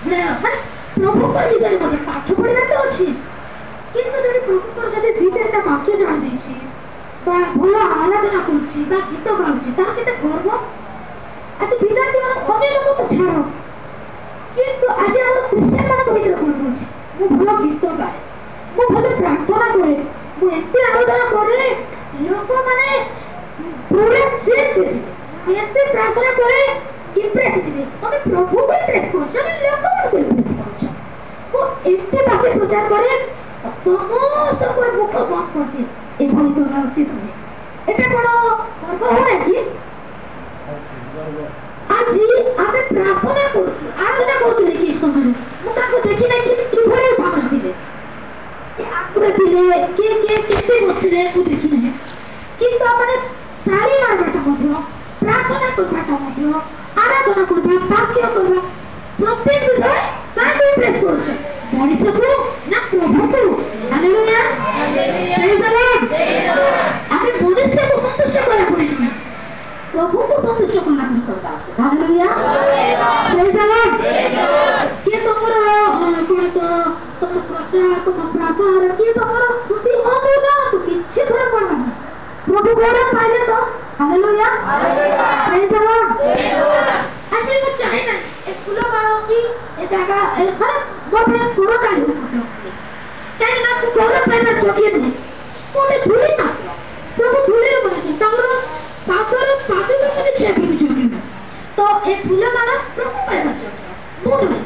ପ୍ରଭୁଙ୍କର ବିଷୟରେ ମୋତେ ପାଠ ପଢ଼ିବା ତ ଅଛି, କିନ୍ତୁ ଯଦି ପ୍ରଭୁଙ୍କର ଯଦି ଦୁଇ ଚାରିଟା ବାକ୍ୟ ଜାଣି ଦେଇଛି বা ଭଲ ଆରାଧନା କରୁଛି ବା ଗୀତ ଗାଉଛି ତାର କେତେ ଗର୍ବ। ଆଜି ବିଦ୍ୟାର୍ଥୀ ମାନେ ଅନ୍ୟ ଲୋକ ତ ଛାଡ଼, କିନ୍ତୁ ଆଜି ଆମର ଖ୍ରୀଷ୍ଟିଆନ ମାନଙ୍କ ଭିତରେ ଗର୍ବ ଅଛି। ମୁଁ ଭଲ ଗୀତ ଗାଏ, ମୁଁ ଭଲ ପ୍ରାର୍ଥନା କରେ, ମୁଁ ଏତେ ଆରାଧନା କରେ ଲୋକମାନେ ପୁରା ଚେଞ୍ଜ ହେଇଯିବେ। ମୁଁ ଏତେ ପ୍ରାର୍ଥନା କରେ ଇମ୍ପ୍ରେସ ହେଇଯିବେ। ତମେ ପ୍ରଭୁକୁ ଇମ୍ପ୍ରେସ କରୁଛ ନା ଲୋକମାନଙ୍କୁ ଇମ୍ପ୍ରେସ କରୁଛ? ମୁଁ ଏତେ ବାକ୍ୟ ପ୍ରଚାର କରେ ସମସ୍ତଙ୍କର ମୁଖ ବନ୍ଦ କରିଦିଏ। ଏଭଳି କରିବା ଉଚିତ ନୁହେଁ। এটা কোনো গর্ব হয় কি? আজি আমি প্রার্থনা করছি, আরাধনা করছি দেখি এই সময় ମୁଁ ତାଙ୍କୁ ଦେଖି ନାହିଁ କି କିଭଳି ଭାବରେ ଥିଲେ, କି ଆଗ୍ରହ ଥିଲେ, କିଏ କିଏ କେତେ ବସିଥିଲେ ମୁଁ ଦେଖି ନାହିଁ। କିନ୍ତୁ ଆମେ ତାଳି ମାରିବାଟା ମଧ୍ୟ, ପ୍ରାର୍ଥନା କରିବାଟା ମଧ୍ୟ, ଆରାଧନା କରିବା, ବାକ୍ୟ କରିବା, ପ୍ରତ୍ୟେକ ବିଷୟ କାହାକୁ ଇମ୍ପ୍ରେସ କରୁଛେ? ମଣିଷକୁ ନା ପ୍ରଭୁକୁ? ହାଲେଲୁୟା, ପ୍ରେଜ୍ ଦ ଲର୍ଡ। ଆମେ ମନୁଷ୍ୟକୁ ସନ୍ତୁଷ୍ଟ କରିବା ପାଇଁ ନୁହେଁ, ପ୍ରଭୁକୁ ସନ୍ତୁଷ୍ଟ କରିବା ପାଇଁ କରିବା ଉଚିତ। ହାଲେଲୁୟା, ପ୍ରେଜ୍ ଦ ଲର୍ଡ। କିଏ ତମର କଣ ତ ତମ ପ୍ରଚାର, ତମ ପ୍ରାର୍ଥନା, କିଏ ତମର ଖୁସି ହୁଅନ୍ତୁ ଯାଆନ୍ତୁ, କିଛି ଫରକ ପଡିବ ନାହିଁ। ପ୍ରଭୁ ଗୌରବ ପାଇଲେ ତ। ହାଲେଲୁୟା, ପ୍ରେଜ୍ ଦ ଲର୍ଡ। ଆଜି ମୁଁ ଚାହେଁ ନାହିଁ ଏ ଫୁଲ ମାଳ କି ଏ ଜାଗା ମାନେ ମୋ ପାଇଁ ଗୋର କାଢି ହୁଏ କାହିଁକି ନା ମୁଁ ଗୌରବ ପାଇବା ଯୋଗ୍ୟ ନୁହେଁ। ଗୋଟେ ଧୂଳି ମାତ୍ର, ପ୍ରଭୁ ଧୂଳିରେ ବନେଇଛନ୍ତି, ତାଙ୍କର ପାଦକୁ ମୋତେ ଛେପିବି ଯୋଗ୍ୟ ନୁହେଁ। ତ ଏ ଫୁଲ ମାଳ ପ୍ରଭୁ ପାଇବା ଯୋଗ୍ୟ, ମୁଁ ନୁହେଁ।